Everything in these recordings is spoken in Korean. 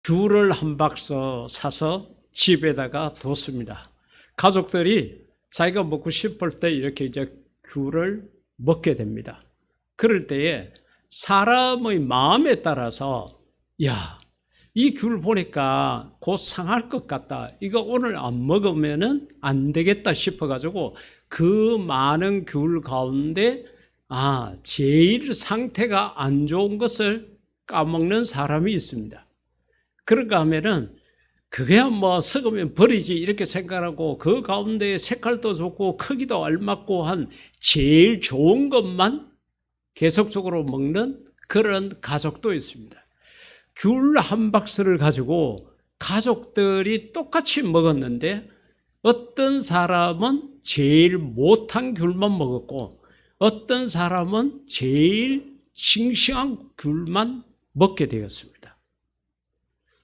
귤을 한 박스 사서 집에다가 뒀습니다. 가족들이 자기가 먹고 싶을 때 이렇게 이제 귤을 먹게 됩니다. 그럴 때에 사람의 마음에 따라서 야, 이 귤 보니까 곧 상할 것 같다. 이거 오늘 안 먹으면은 안 되겠다 싶어가지고 그 많은 귤 가운데 제일 상태가 안 좋은 것을 까먹는 사람이 있습니다. 그런가 하면은 그게 뭐 썩으면 버리지 이렇게 생각하고 그 가운데 색깔도 좋고 크기도 알맞고 한 제일 좋은 것만 계속적으로 먹는 그런 가족도 있습니다. 귤 한 박스를 가지고 가족들이 똑같이 먹었는데 어떤 사람은 제일 못한 귤만 먹었고 어떤 사람은 제일 싱싱한 귤만 먹게 되었습니다.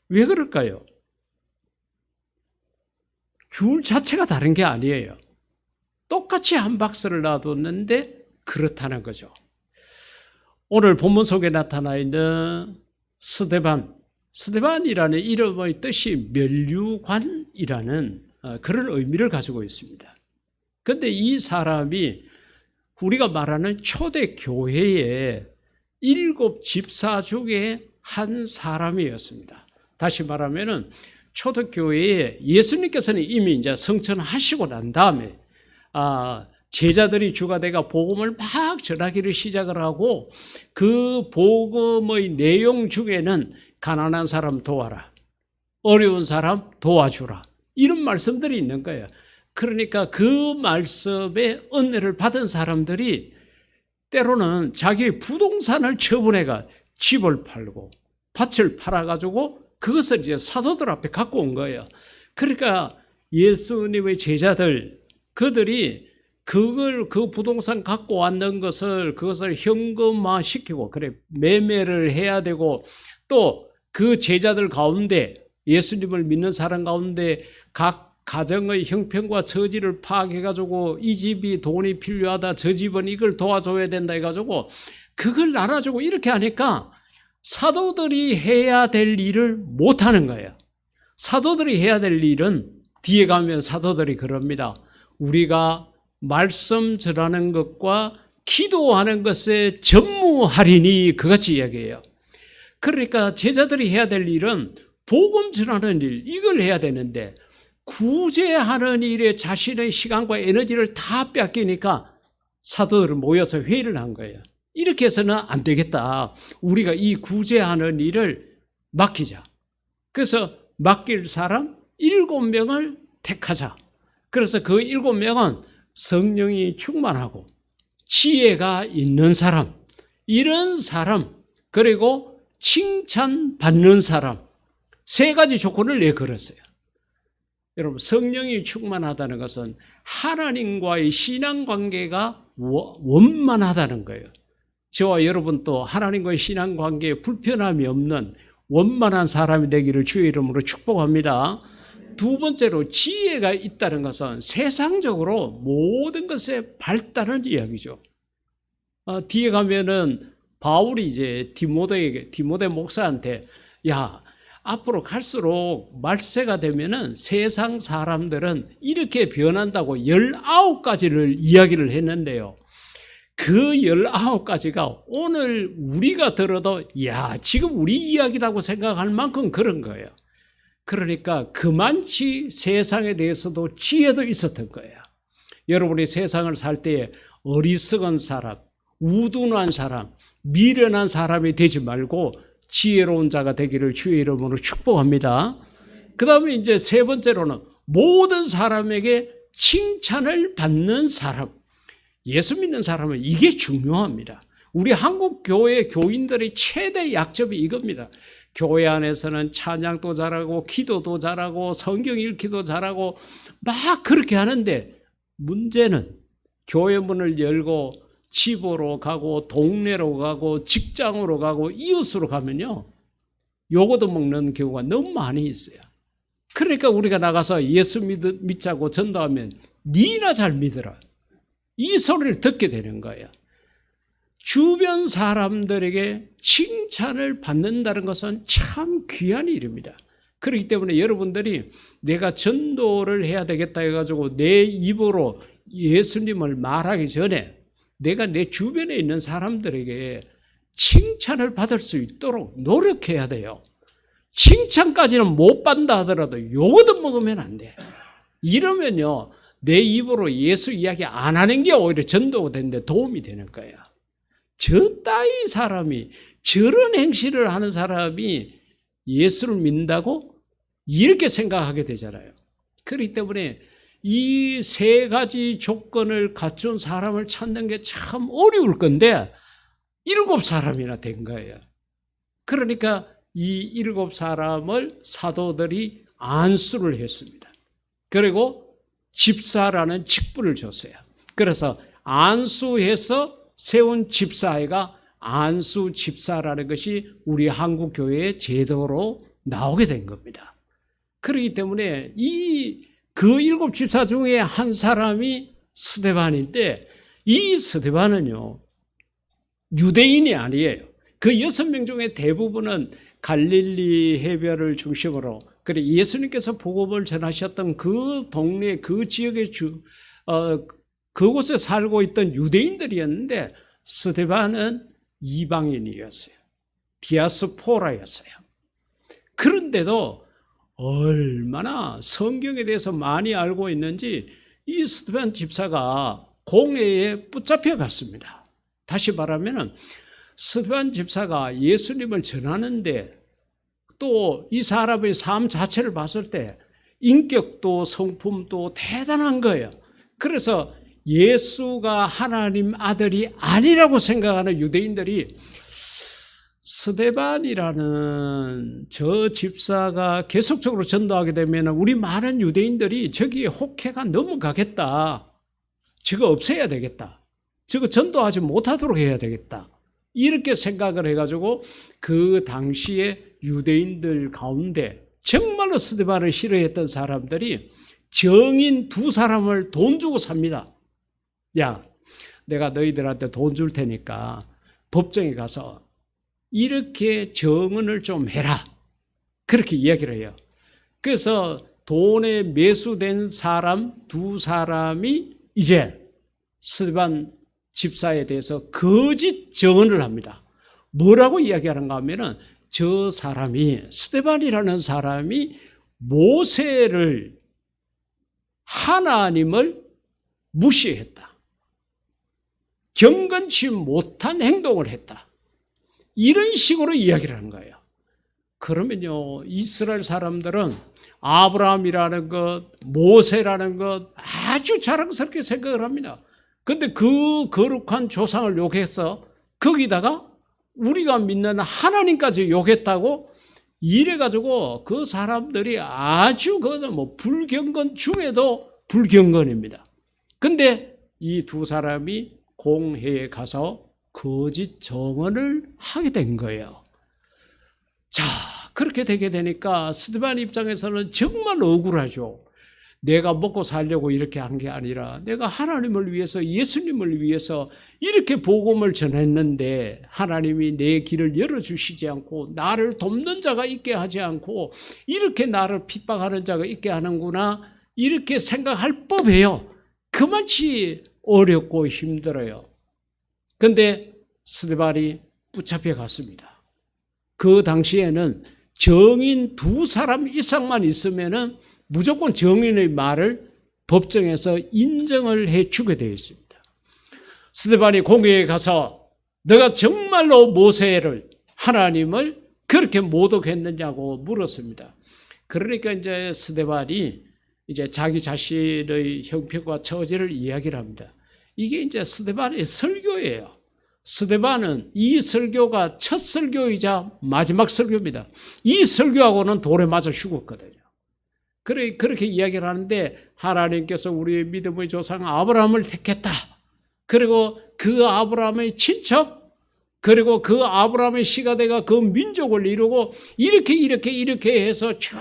왜 그럴까요? 귤 자체가 다른 게 아니에요. 똑같이 한 박스를 놔뒀는데 그렇다는 거죠. 오늘 본문 속에 나타나 있는 스데반이라는 이름의 뜻이 면류관이라는 그런 의미를 가지고 있습니다. 그런데 이 사람이 우리가 말하는 초대 교회의 7 집사 중에 한 사람이었습니다. 다시 말하면은 초대교회에 예수님께서는 이미 이제 성천하시고 난 다음에 제자들이 주가 돼가 복음을 막 전하기를 시작을 하고 그 복음의 내용 중에는 가난한 사람 도와라, 어려운 사람 도와주라 이런 말씀들이 있는 거예요. 그러니까 그 말씀에 은혜를 받은 사람들이 때로는 자기의 부동산을 처분해가 집을 팔고 밭을 팔아가지고 그것을 이제 사도들 앞에 갖고 온 거예요. 그러니까 예수님의 제자들, 그들이 그 부동산 갖고 왔는 그것을 현금화 시키고, 그래, 매매를 해야 되고, 또 그 제자들 가운데, 예수님을 믿는 사람 가운데 각 가정의 형편과 처지를 파악해가지고 이 집이 돈이 필요하다, 저 집은 이걸 도와줘야 된다 해가지고 그걸 나눠주고 이렇게 하니까 사도들이 해야 될 일을 못하는 거예요. 사도들이 해야 될 일은 뒤에 가면 사도들이 그럽니다. 우리가 말씀 전하는 것과 기도하는 것에 전무하리니 그같이 이야기해요. 그러니까 제자들이 해야 될 일은 복음 전하는 일, 이걸 해야 되는데 구제하는 일에 자신의 시간과 에너지를 다 뺏기니까 사도들은 모여서 회의를 한 거예요. 이렇게 해서는 안 되겠다. 우리가 이 구제하는 일을 맡기자. 그래서 맡길 사람 7명을 택하자. 그래서 그 7명은 성령이 충만하고 지혜가 있는 사람, 이런 사람, 그리고 칭찬받는 사람, 3가지 조건을 내걸었어요. 여러분, 성령이 충만하다는 것은 하나님과의 신앙관계가 원만하다는 거예요. 저와 여러분도 하나님과의 신앙관계에 불편함이 없는 원만한 사람이 되기를 주의 이름으로 축복합니다. 2번째로 지혜가 있다는 것은 세상적으로 모든 것의 발달을 이야기죠. 뒤에 가면은 바울이 이제 디모데 목사한테 야, 앞으로 갈수록 말세가 되면은 세상 사람들은 이렇게 변한다고 19가지를 이야기를 했는데요. 그 19가지가 오늘 우리가 들어도 야, 지금 우리 이야기라고 생각할 만큼 그런 거예요. 그러니까 그만치 세상에 대해서도 지혜도 있었던 거예요. 여러분이 세상을 살 때에 어리석은 사람, 우둔한 사람, 미련한 사람이 되지 말고 지혜로운 자가 되기를 주의 이름으로 축복합니다. 그 다음에 이제 3번째로는 모든 사람에게 칭찬을 받는 사람. 예수 믿는 사람은 이게 중요합니다. 우리 한국 교회 교인들의 최대 약점이 이겁니다. 교회 안에서는 찬양도 잘하고 기도도 잘하고 성경 읽기도 잘하고 막 그렇게 하는데 문제는 교회 문을 열고 집으로 가고 동네로 가고 직장으로 가고 이웃으로 가면요, 요거도 먹는 경우가 너무 많이 있어요. 그러니까 우리가 나가서 예수 믿자고 전도하면 니나 잘 믿어라, 이 소리를 듣게 되는 거예요. 주변 사람들에게 칭찬을 받는다는 것은 참 귀한 일입니다. 그렇기 때문에 여러분들이 내가 전도를 해야 되겠다 해가지고 내 입으로 예수님을 말하기 전에 내가 내 주변에 있는 사람들에게 칭찬을 받을 수 있도록 노력해야 돼요. 칭찬까지는 못 받는다 하더라도 욕도 먹으면 안 돼. 이러면요, 내 입으로 예수 이야기 안 하는 게 오히려 전도가 되는데 도움이 되는 거야. 저 따위 사람이, 저런 행실을 하는 사람이 예수를 믿는다고? 이렇게 생각하게 되잖아요. 그렇기 때문에 이 세 가지 조건을 갖춘 사람을 찾는 게 참 어려울 건데 7사람이나 된 거예요. 그러니까 이 7사람을 사도들이 안수를 했습니다. 그리고 집사라는 직분을 줬어요. 그래서 안수해서 세운 집사회가 안수 집사라는 것이 우리 한국 교회의 제도로 나오게 된 겁니다. 그렇기 때문에 그 7 집사 중에 한 사람이 스데반인데 이 스데반은요, 유대인이 아니에요. 그 6명 중에 대부분은 갈릴리 해변을 중심으로 그래 예수님께서 복음을 전하셨던 그 동네 그 지역의 그곳에 살고 있던 유대인들이었는데 스데반은 이방인이었어요. 디아스포라였어요. 그런데도 얼마나 성경에 대해서 많이 알고 있는지 이 스데반 집사가 공회에 붙잡혀 갔습니다. 다시 말하면 스데반 집사가 예수님을 전하는데 또 이 사람의 삶 자체를 봤을 때 인격도 성품도 대단한 거예요. 그래서 예수가 하나님 아들이 아니라고 생각하는 유대인들이 스데반이라는 저 집사가 계속적으로 전도하게 되면 우리 많은 유대인들이 저기에 혹해가 넘어가겠다. 저거 없애야 되겠다. 저거 전도하지 못하도록 해야 되겠다. 이렇게 생각을 해가지고 그 당시에 유대인들 가운데 정말로 스데반을 싫어했던 사람들이 정인 2사람을 돈 주고 삽니다. 야, 내가 너희들한테 돈 줄 테니까 법정에 가서 이렇게 정언을 좀 해라. 그렇게 이야기를 해요. 그래서 돈에 매수된 사람 2사람이 이제 스데반 집사에 대해서 거짓 정언을 합니다. 뭐라고 이야기하는가 하면은 저 사람이 스데반이라는 사람이 모세를 하나님을 무시했다. 경건치 못한 행동을 했다. 이런 식으로 이야기를 하는 거예요. 그러면요, 이스라엘 사람들은 아브라함이라는 것, 모세라는 것 아주 자랑스럽게 생각을 합니다. 그런데 그 거룩한 조상을 욕해서 거기다가 우리가 믿는 하나님까지 욕했다고 이래가지고 그 사람들이 아주 불경건 중에도 불경건입니다. 근데 이 2사람이 공회에 가서 거짓 정언을 하게 된 거예요. 자, 그렇게 되게 되니까 스데반 입장에서는 정말 억울하죠. 내가 먹고 살려고 이렇게 한 게 아니라 내가 하나님을 위해서 예수님을 위해서 이렇게 복음을 전했는데 하나님이 내 길을 열어주시지 않고 나를 돕는 자가 있게 하지 않고 이렇게 나를 핍박하는 자가 있게 하는구나 이렇게 생각할 법해요. 그만치 어렵고 힘들어요. 그런데 스데반이 붙잡혀 갔습니다. 그 당시에는 정인 2사람 이상만 있으면은 무조건 정인의 말을 법정에서 인정을 해주게 되어 있습니다. 스데반이 공회에 가서 너가 정말로 모세를 하나님을 그렇게 모독했느냐고 물었습니다. 그러니까 이제 스데반이 이제 자기 자신의 형편과 처지를 이야기를 합니다. 이게 이제 스데반의 설교예요. 스데반은 이 설교가 첫 설교이자 마지막 설교입니다. 이 설교하고는 돌에 맞아 죽었거든요. 그렇게 이야기를 하는데 하나님께서 우리의 믿음의 조상 아브라함을 택했다. 그리고 그 아브라함의 친척, 그리고 그 아브라함의 시가대가 그 민족을 이루고 이렇게 해서 쭉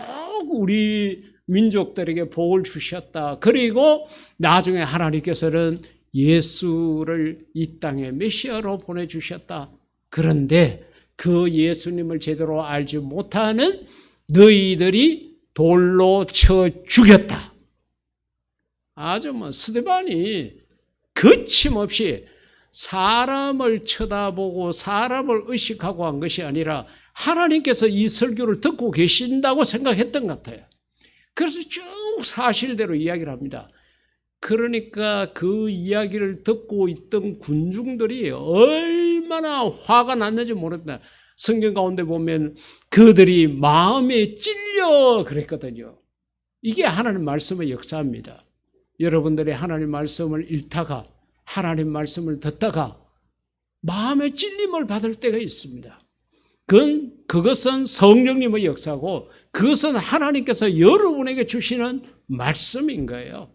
우리 민족들에게 복을 주셨다. 그리고 나중에 하나님께서는 예수를 이 땅에 메시아로 보내주셨다. 그런데 그 예수님을 제대로 알지 못하는 너희들이 돌로 쳐 죽였다. 아주 스데반이 거침없이 사람을 쳐다보고 사람을 의식하고 한 것이 아니라 하나님께서 이 설교를 듣고 계신다고 생각했던 것 같아요. 그래서 쭉 사실대로 이야기를 합니다. 그러니까 그 이야기를 듣고 있던 군중들이 얼마나 화가 났는지 모릅니다. 성경 가운데 보면 그들이 마음에 찔려 그랬거든요. 이게 하나님 말씀의 역사입니다. 여러분들이 하나님 말씀을 읽다가 하나님 말씀을 듣다가 마음에 찔림을 받을 때가 있습니다. 그것은 성령님의 역사고 그것은 하나님께서 여러분에게 주시는 말씀인 거예요.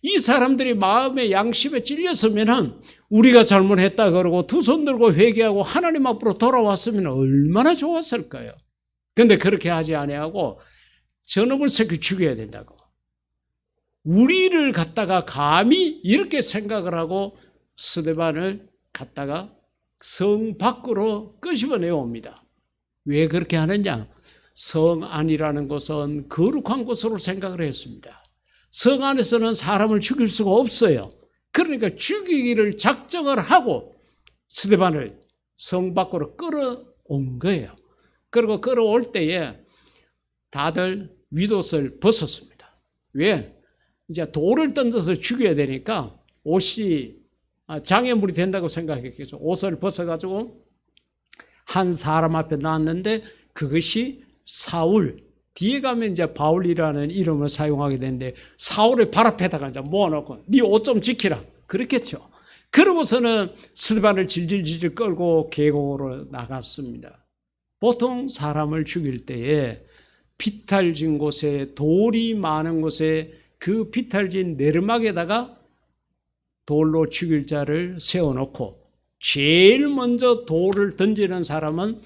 이 사람들이 마음의 양심에 찔렸으면 우리가 잘못했다 그러고 두 손 들고 회개하고 하나님 앞으로 돌아왔으면 얼마나 좋았을까요? 그런데 그렇게 하지 아니하고 저놈을 새끼 죽여야 된다고. 우리를 갖다가 감히 이렇게 생각을 하고 스데반을 갖다가 성 밖으로 끄집어내어 옵니다. 왜 그렇게 하느냐? 성 안이라는 곳은 거룩한 곳으로 생각을 했습니다. 성 안에서는 사람을 죽일 수가 없어요. 그러니까 죽이기를 작정을 하고 스데반을 성 밖으로 끌어온 거예요. 그리고 끌어올 때에 다들 윗옷을 벗었습니다. 왜? 이제 돌을 던져서 죽여야 되니까 옷이 장애물이 된다고 생각했겠죠. 옷을 벗어가지고 한 사람 앞에 놨는데 그것이 사울, 뒤에 가면 이제 바울이라는 이름을 사용하게 되는데 사울의 발 앞에다가 이제 모아놓고 네 옷 좀 지키라 그렇겠죠. 그러고서는 스데반을 질질질질 끌고 계곡으로 나갔습니다. 보통 사람을 죽일 때에 비탈진 곳에 돌이 많은 곳에 그 비탈진 내르막에다가 돌로 죽일 자를 세워놓고 제일 먼저 돌을 던지는 사람은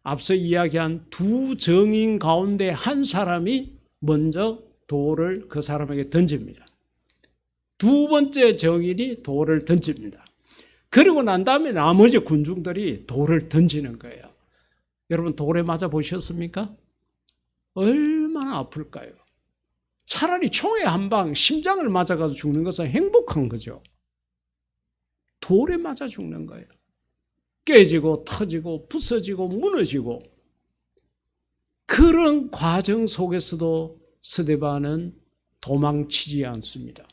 앞서 이야기한 두 정인 가운데 한 사람이 먼저 돌을 그 사람에게 던집니다. 두 번째 정인이 돌을 던집니다. 그리고 난 다음에 나머지 군중들이 돌을 던지는 거예요. 여러분 돌에 맞아 보셨습니까? 얼마나 아플까요? 차라리 총에 한 방 심장을 맞아가지고 죽는 것은 행복한 거죠. 돌에 맞아 죽는 거예요. 깨지고 터지고 부서지고 무너지고 그런 과정 속에서도 스데반은 도망치지 않습니다.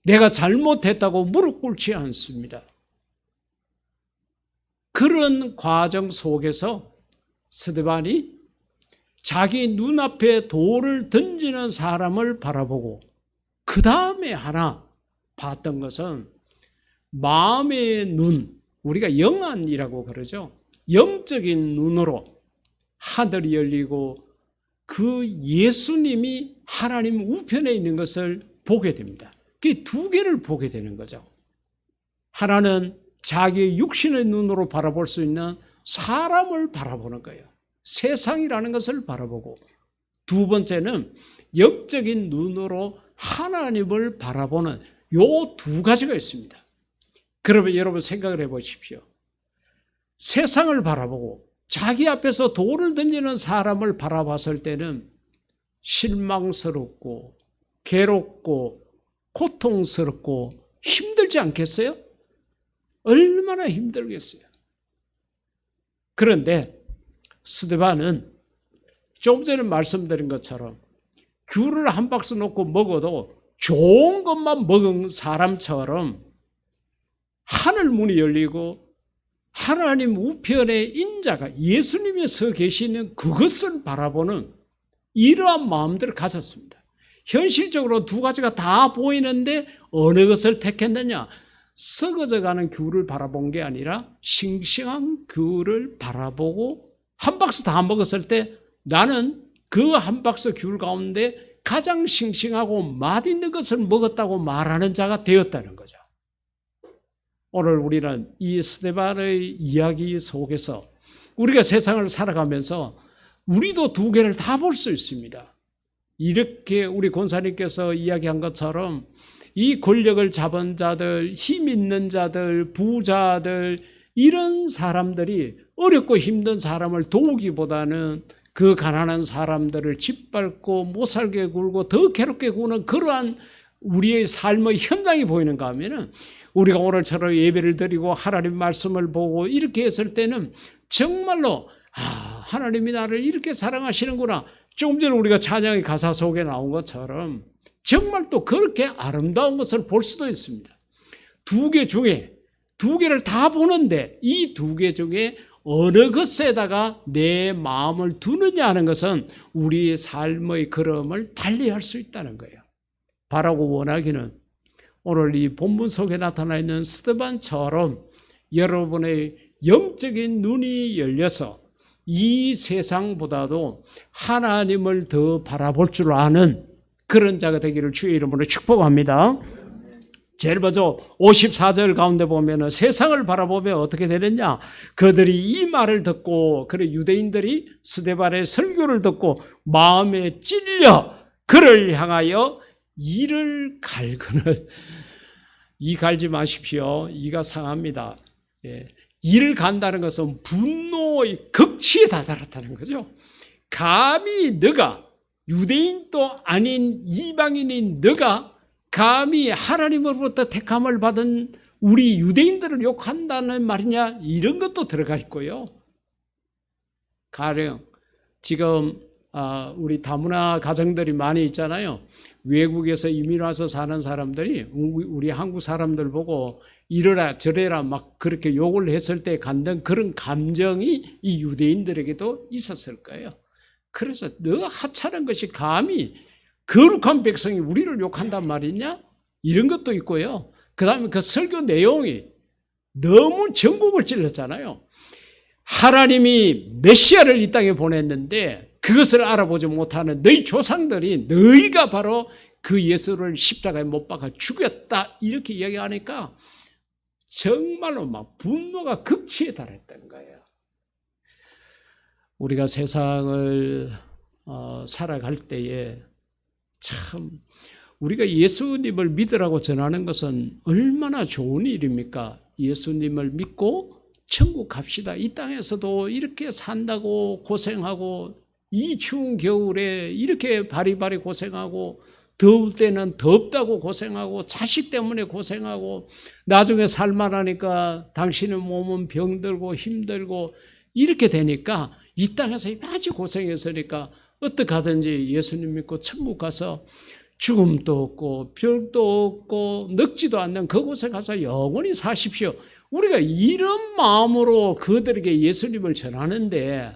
내가 잘못했다고 무릎 꿇지 않습니다. 그런 과정 속에서 스데반이 자기 눈앞에 돌을 던지는 사람을 바라보고 그 다음에 하나 봤던 것은 마음의 눈, 우리가 영안이라고 그러죠. 영적인 눈으로 하늘이 열리고 그 예수님이 하나님 우편에 있는 것을 보게 됩니다. 그 두 개를 보게 되는 거죠. 하나는 자기의 육신의 눈으로 바라볼 수 있는 사람을 바라보는 거예요. 세상이라는 것을 바라보고 두 번째는 영적인 눈으로 하나님을 바라보는 요 두 가지가 있습니다. 그러면 여러분 생각을 해보십시오. 세상을 바라보고 자기 앞에서 돌을 던지는 사람을 바라봤을 때는 실망스럽고 괴롭고 고통스럽고 힘들지 않겠어요? 얼마나 힘들겠어요. 그런데 스데반은 좀 전에 말씀드린 것처럼 귤을 한 박스 놓고 먹어도 좋은 것만 먹은 사람처럼 하늘 문이 열리고 하나님 우편의 인자가 예수님이 서 계시는 그것을 바라보는 이러한 마음들을 가졌습니다. 현실적으로 두 가지가 다 보이는데 어느 것을 택했느냐? 썩어져가는 귤을 바라본 게 아니라 싱싱한 귤을 바라보고 한 박스 다 먹었을 때 나는 그 한 박스 귤 가운데 가장 싱싱하고 맛있는 것을 먹었다고 말하는 자가 되었다는 거죠. 오늘 우리는 이 스데반의 이야기 속에서 우리가 세상을 살아가면서 우리도 두 개를 다 볼 수 있습니다. 이렇게 우리 권사님께서 이야기한 것처럼 이 권력을 잡은 자들, 힘 있는 자들, 부자들, 이런 사람들이 어렵고 힘든 사람을 도우기보다는 그 가난한 사람들을 짓밟고 못 살게 굴고 더 괴롭게 구는 그러한 우리의 삶의 현장이 보이는가 하면은, 우리가 오늘처럼 예배를 드리고 하나님 말씀을 보고 이렇게 했을 때는 정말로 하나님이 나를 이렇게 사랑하시는구나. 조금 전에 우리가 찬양의 가사 속에 나온 것처럼 정말 또 그렇게 아름다운 것을 볼 수도 있습니다. 두 개 중에, 두 개를 다 보는데 이 두 개 중에 어느 것에다가 내 마음을 두느냐 하는 것은 우리의 삶의 걸음을 달리할 수 있다는 거예요. 바라고 원하기는 오늘 이 본문 속에 나타나 있는 스데반처럼 여러분의 영적인 눈이 열려서 이 세상보다도 하나님을 더 바라볼 줄 아는 그런 자가 되기를 주의 이름으로 축복합니다. 제일 먼저 54절 가운데 보면 세상을 바라보면 어떻게 되느냐. 그들이 이 말을 듣고, 그래 유대인들이 스데반의 설교를 듣고 마음에 찔려 그를 향하여 이를 갈거늘. 이 갈지 마십시오. 이가 상합니다. 예. 이를 간다는 것은 분노의 극치에 다다랐다는 거죠. 감히 너가, 유대인도 아닌 이방인인 너가 감히 하나님으로부터 택함을 받은 우리 유대인들을 욕한다는 말이냐, 이런 것도 들어가 있고요. 가령 지금 우리 다문화 가정들이 많이 있잖아요. 외국에서 이민 와서 사는 사람들이 우리 한국 사람들 보고 이러라 저래라 막 그렇게 욕을 했을 때 갖는 그런 감정이 이 유대인들에게도 있었을 거예요. 그래서 너 하찮은 것이 감히 거룩한 백성이 우리를 욕한단 말이냐? 이런 것도 있고요. 그 다음에 그 설교 내용이 너무 전국을 찔렀잖아요. 하나님이 메시아를 이 땅에 보냈는데 그것을 알아보지 못하는 너희 조상들이 너희가 바로 그 예수를 십자가에 못 박아 죽였다, 이렇게 이야기하니까 정말로 막 분노가 극치에 달했던 거예요. 우리가 세상을 살아갈 때에 참 우리가 예수님을 믿으라고 전하는 것은 얼마나 좋은 일입니까? 예수님을 믿고 천국 갑시다. 이 땅에서도 이렇게 산다고 고생하고 이 추운 겨울에 이렇게 바리바리 고생하고 더울 때는 덥다고 고생하고 자식 때문에 고생하고 나중에 살만하니까 당신의 몸은 병들고 힘들고 이렇게 되니까 이 땅에서 아주 고생했으니까 어떻게 하든지 예수님 믿고 천국 가서 죽음도 없고 병도 없고 늙지도 않는 그곳에 가서 영원히 사십시오. 우리가 이런 마음으로 그들에게 예수님을 전하는데,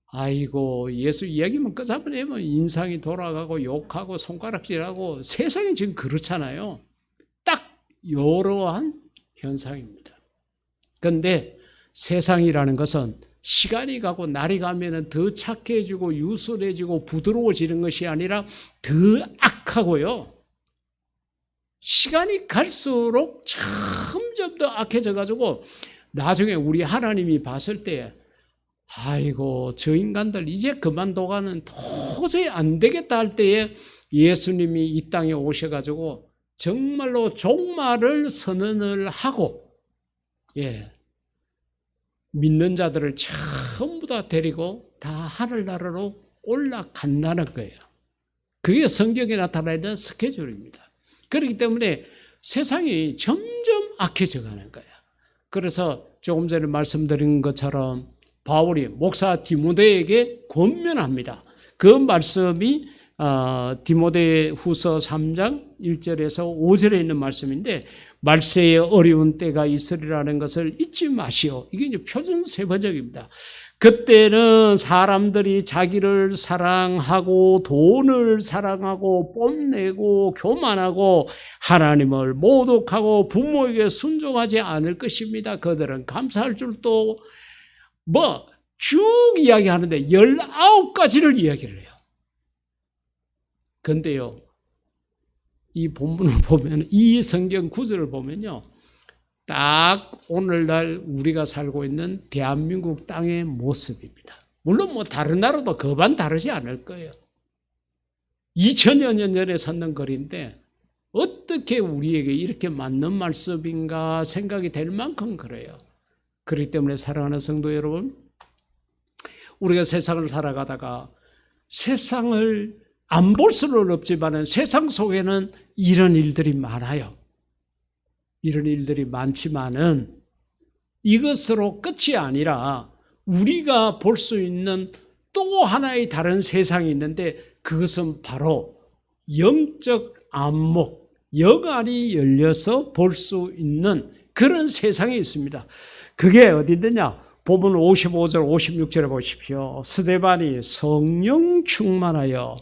아이고 예수 이야기만 끄잡아내면 인상이 돌아가고 욕하고 손가락질하고, 세상이 지금 그렇잖아요. 딱 이러한 현상입니다. 그런데 세상이라는 것은 시간이 가고 날이 가면 더 착해지고 유순해지고 부드러워지는 것이 아니라 더 악하고요. 시간이 갈수록 점점 더 악해져가지고 나중에 우리 하나님이 봤을 때 아이고 저 인간들 이제 그만둬가는 도저히 안 되겠다 할 때에 예수님이 이 땅에 오셔가지고 정말로 종말을 선언을 하고, 믿는 자들을 전부 다 데리고 다 하늘나라로 올라간다는 거예요. 그게 성경에 나타나 있는 스케줄입니다. 그렇기 때문에 세상이 점점 악해져 가는 거예요. 그래서 조금 전에 말씀드린 것처럼 바울이 목사 디모데에게 권면합니다. 그 말씀이 디모데후서 3장 1절에서 5절에 있는 말씀인데, 말세에 어려운 때가 있으리라는 것을 잊지 마시오. 이게 이제 표준 세번역입니다. 그때는 사람들이 자기를 사랑하고 돈을 사랑하고 뽐내고 교만하고 하나님을 모독하고 부모에게 순종하지 않을 것입니다. 그들은 감사할 줄도 쭉 이야기하는데 19가지를 이야기를 해요. 그런데요, 이 본문을 보면, 이 성경 구절을 보면요, 딱 오늘날 우리가 살고 있는 대한민국 땅의 모습입니다. 물론 다른 나라도 그반 다르지 않을 거예요. 2000여 년 전에 섰는 거리인데 어떻게 우리에게 이렇게 맞는 말씀인가 생각이 될 만큼 그래요. 그렇기 때문에 사랑하는 성도 여러분, 우리가 세상을 살아가다가 세상을 안 볼 수는 없지만 세상 속에는 이런 일들이 많아요. 이런 일들이 많지만은 이것으로 끝이 아니라 우리가 볼 수 있는 또 하나의 다른 세상이 있는데 그것은 바로 영적 안목, 영안이 열려서 볼 수 있는 그런 세상이 있습니다. 그게 어디 있느냐? 본문 55절, 56절에 보십시오. 스데반이 성령 충만하여,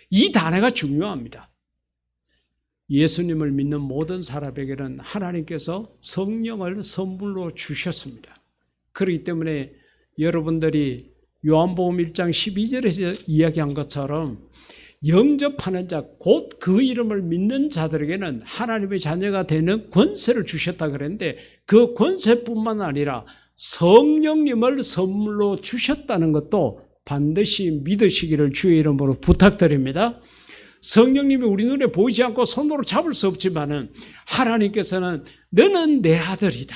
이 단어가 중요합니다. 예수님을 믿는 모든 사람에게는 하나님께서 성령을 선물로 주셨습니다. 그렇기 때문에 여러분들이 요한복음 1장 12절에서 이야기한 것처럼 영접하는 자, 곧 그 이름을 믿는 자들에게는 하나님의 자녀가 되는 권세를 주셨다 그랬는데 그 권세뿐만 아니라 성령님을 선물로 주셨다는 것도 반드시 믿으시기를 주의 이름으로 부탁드립니다. 성령님이 우리 눈에 보이지 않고 손으로 잡을 수 없지만은 하나님께서는 너는 내 아들이다.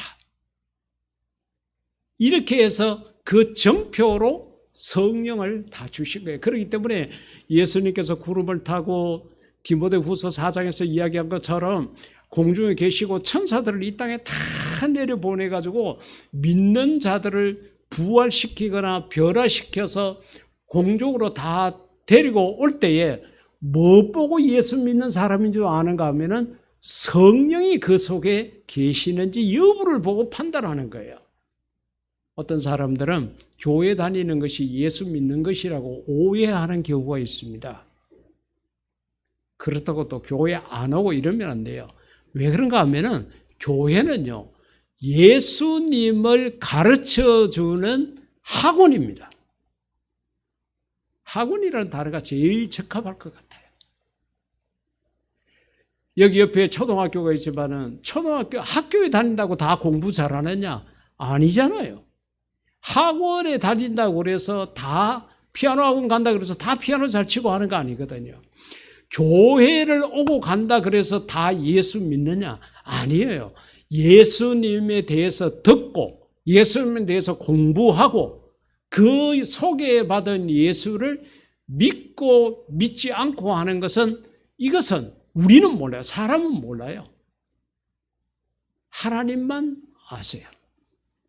이렇게 해서 그 정표로 성령을 다 주신 거예요. 그렇기 때문에 예수님께서 구름을 타고 디모데후서 4장에서 이야기한 것처럼 공중에 계시고 천사들을 이 땅에 다 내려보내가지고 믿는 자들을 부활시키거나 변화시켜서 공중으로 다 데리고 올 때에 뭐 보고 예수 믿는 사람인 줄 아는가 하면은 성령이 그 속에 계시는지 여부를 보고 판단하는 거예요. 어떤 사람들은 교회 다니는 것이 예수 믿는 것이라고 오해하는 경우가 있습니다. 그렇다고 또 교회 안 오고 이러면 안 돼요. 왜 그런가 하면은 교회는요, 예수님을 가르쳐 주는 학원입니다. 학원이라는 단어가 제일 적합할 것 같아요. 여기 옆에 초등학교가 있지만은 초등학교 학교에 다닌다고 다 공부 잘하느냐? 아니잖아요. 학원에 다닌다고 그래서 다 피아노 학원 간다 그래서 다 피아노 잘 치고 하는 거 아니거든요. 교회를 오고 간다 그래서 다 예수 믿느냐? 아니에요. 예수님에 대해서 듣고 예수님에 대해서 공부하고 그 소개받은 예수를 믿고 믿지 않고 하는 것은 이것은 우리는 몰라요. 사람은 몰라요. 하나님만 아세요.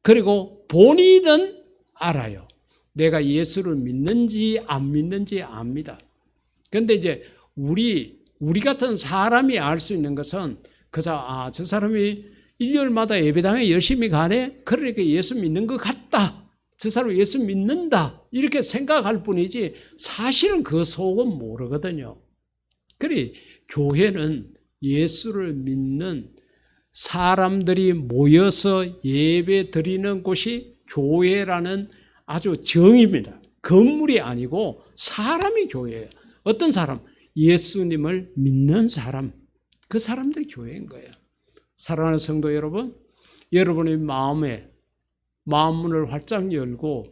그리고 본인은 알아요. 내가 예수를 믿는지 안 믿는지 압니다. 그런데 이제 우리 같은 사람이 알 수 있는 것은 그저 저 사람이 일요일마다 예배당에 열심히 가네. 그러니까 예수 믿는 것 같다. 저 사람 예수 믿는다. 이렇게 생각할 뿐이지 사실은 그 속은 모르거든요. 그래 교회는 예수를 믿는 사람들이 모여서 예배 드리는 곳이 교회라는 아주 정의입니다. 건물이 아니고 사람이 교회예요. 어떤 사람? 예수님을 믿는 사람. 그 사람들이 교회인 거예요. 사랑하는 성도 여러분, 여러분의 마음에 마음문을 활짝 열고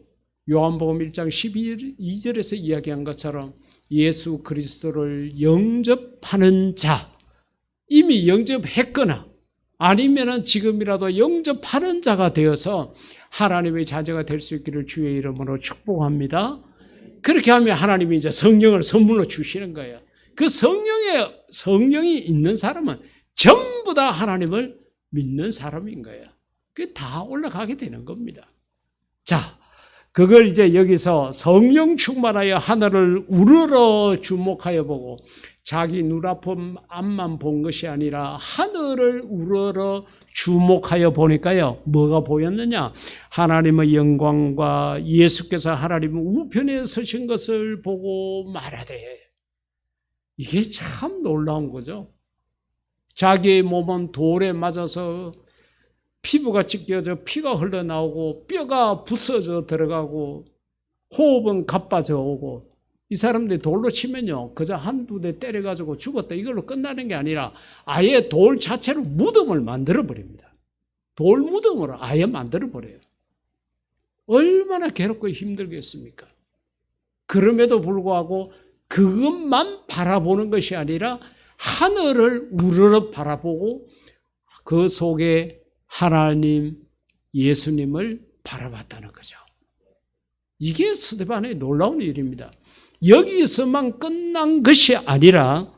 요한복음 1장 12절에서 이야기한 것처럼 예수 그리스도를 영접하는 자, 이미 영접했거나 아니면은 지금이라도 영접하는 자가 되어서 하나님의 자녀가 될 수 있기를 주의 이름으로 축복합니다. 그렇게 하면 하나님이 이제 성령을 선물로 주시는 거예요. 그 성령이 있는 사람은 전부 다 하나님을 믿는 사람인 거예요. 그게 다 올라가게 되는 겁니다. 자, 그걸 이제 여기서 성령 충만하여 하늘을 우러러 주목하여 보고 자기 앞만 본 것이 아니라 하늘을 우러러 주목하여 보니까요. 뭐가 보였느냐? 하나님의 영광과 예수께서 하나님 우편에 서신 것을 보고 말하되. 이게 참 놀라운 거죠. 자기의 몸은 돌에 맞아서 피부가 찢겨져 피가 흘러나오고 뼈가 부서져 들어가고 호흡은 가빠져 오고 이 사람들이 돌로 치면요 그저 한두 대 때려가지고 죽었다 이걸로 끝나는 게 아니라 아예 돌 자체로 무덤을 만들어버립니다. 돌 무덤으로 아예 만들어버려요. 얼마나 괴롭고 힘들겠습니까? 그럼에도 불구하고 그것만 바라보는 것이 아니라 하늘을 우러러 바라보고 그 속에 하나님, 예수님을 바라봤다는 거죠. 이게 스데반의 놀라운 일입니다. 여기서만 끝난 것이 아니라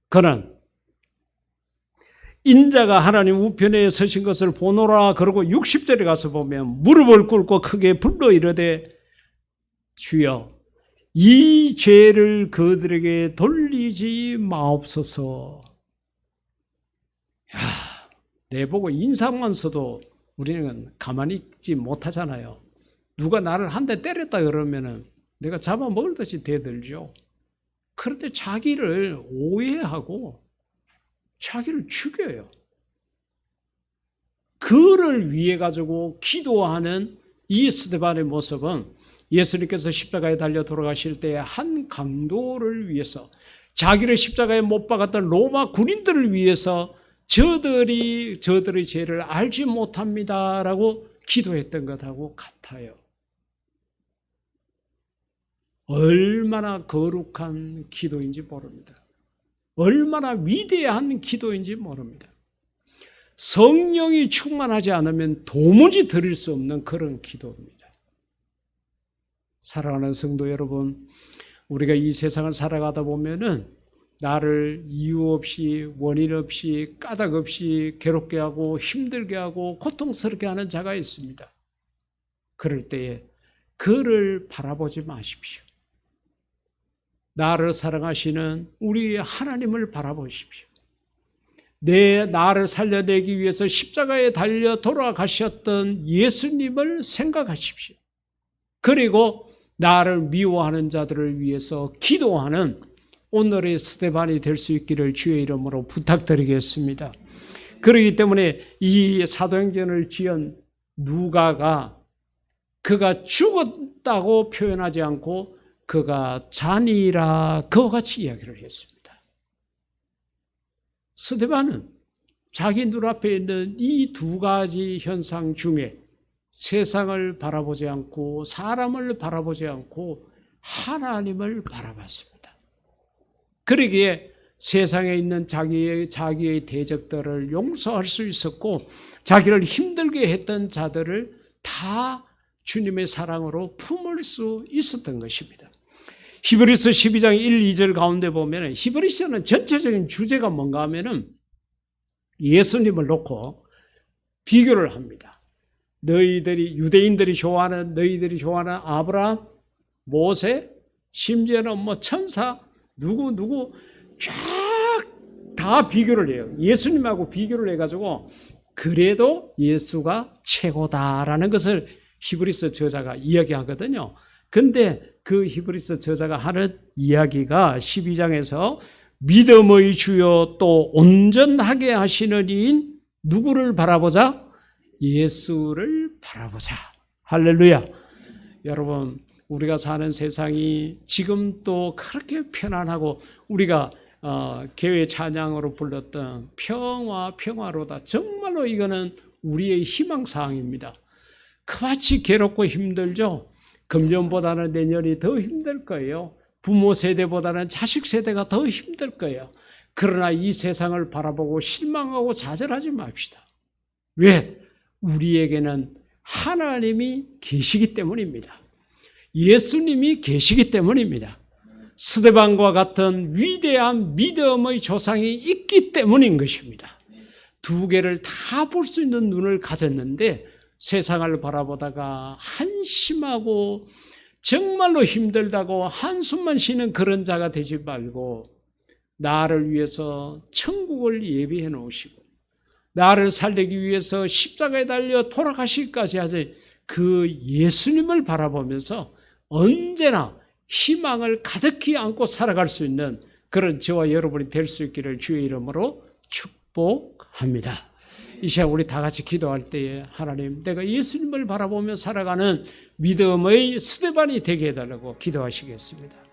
그는 인자가 하나님 우편에 서신 것을 보노라 그러고 60절에 가서 보면 무릎을 꿇고 크게 불러 이르되 주여 이 죄를 그들에게 돌리지 마옵소서. 야, 내보고 인상만 써도 우리는 가만히 있지 못하잖아요. 누가 나를 한 대 때렸다 그러면은 내가 잡아먹을 듯이 대들죠. 그런데 자기를 오해하고 자기를 죽여요. 그를 위해 가지고 기도하는 이 스데반의 모습은 예수님께서 십자가에 달려 돌아가실 때 한 강도를 위해서, 자기를 십자가에 못 박았던 로마 군인들을 위해서 저들의 죄를 알지 못합니다라고 기도했던 것하고 같아요. 얼마나 거룩한 기도인지 모릅니다. 얼마나 위대한 기도인지 모릅니다. 성령이 충만하지 않으면 도무지 드릴 수 없는 그런 기도입니다. 사랑하는 성도 여러분, 우리가 이 세상을 살아가다 보면은 나를 이유 없이, 원인 없이, 까닭 없이 괴롭게 하고 힘들게 하고 고통스럽게 하는 자가 있습니다. 그럴 때에 그를 바라보지 마십시오. 나를 사랑하시는 우리 하나님을 바라보십시오. 나를 살려내기 위해서 십자가에 달려 돌아가셨던 예수님을 생각하십시오. 그리고 나를 미워하는 자들을 위해서 기도하는 오늘의 스데반이 될 수 있기를 주의 이름으로 부탁드리겠습니다. 그렇기 때문에 이 사도행전을 지은 누가가 그가 죽었다고 표현하지 않고 그가 잔이라 그와 같이 이야기를 했습니다. 스데반은 자기 눈앞에 있는 이 두 가지 현상 중에 세상을 바라보지 않고 사람을 바라보지 않고 하나님을 바라봤습니다. 그러기에 세상에 있는 자기의 대적들을 용서할 수 있었고 자기를 힘들게 했던 자들을 다 주님의 사랑으로 품을 수 있었던 것입니다. 히브리서 12장 1, 2절 가운데 보면 히브리서는 전체적인 주제가 뭔가 하면은 예수님을 놓고 비교를 합니다. 유대인들이 좋아하는 너희들이 좋아하는 아브라함, 모세, 심지어는 천사 누구 쫙 다 비교를 해요. 예수님하고 비교를 해가지고 그래도 예수가 최고다라는 것을 히브리서 저자가 이야기하거든요. 근데 그 히브리서 저자가 하는 이야기가 12장에서 믿음의 주여 또 온전하게 하시는 이인 누구를 바라보자? 예수를 바라보자. 할렐루야. 여러분, 우리가 사는 세상이 지금 또 그렇게 편안하고 우리가 교회 찬양으로 불렀던 평화로다. 정말로 이거는 우리의 희망사항입니다. 그같이 괴롭고 힘들죠. 금년보다는 내년이 더 힘들 거예요. 부모 세대보다는 자식 세대가 더 힘들 거예요. 그러나 이 세상을 바라보고 실망하고 좌절하지 맙시다. 왜? 우리에게는 하나님이 계시기 때문입니다. 예수님이 계시기 때문입니다. 스데반과 같은 위대한 믿음의 조상이 있기 때문인 것입니다. 두 개를 다 볼 수 있는 눈을 가졌는데 세상을 바라보다가 한심하고 정말로 힘들다고 한숨만 쉬는 그런 자가 되지 말고 나를 위해서 천국을 예비해 놓으시고 나를 살리기 위해서 십자가에 달려 돌아가시기까지 하지 그 예수님을 바라보면서 언제나 희망을 가득히 안고 살아갈 수 있는 그런 저와 여러분이 될 수 있기를 주의 이름으로 축복합니다. 이 시간 우리 다 같이 기도할 때에 하나님, 내가 예수님을 바라보며 살아가는 믿음의 스데반이 되게 해달라고 기도하시겠습니다.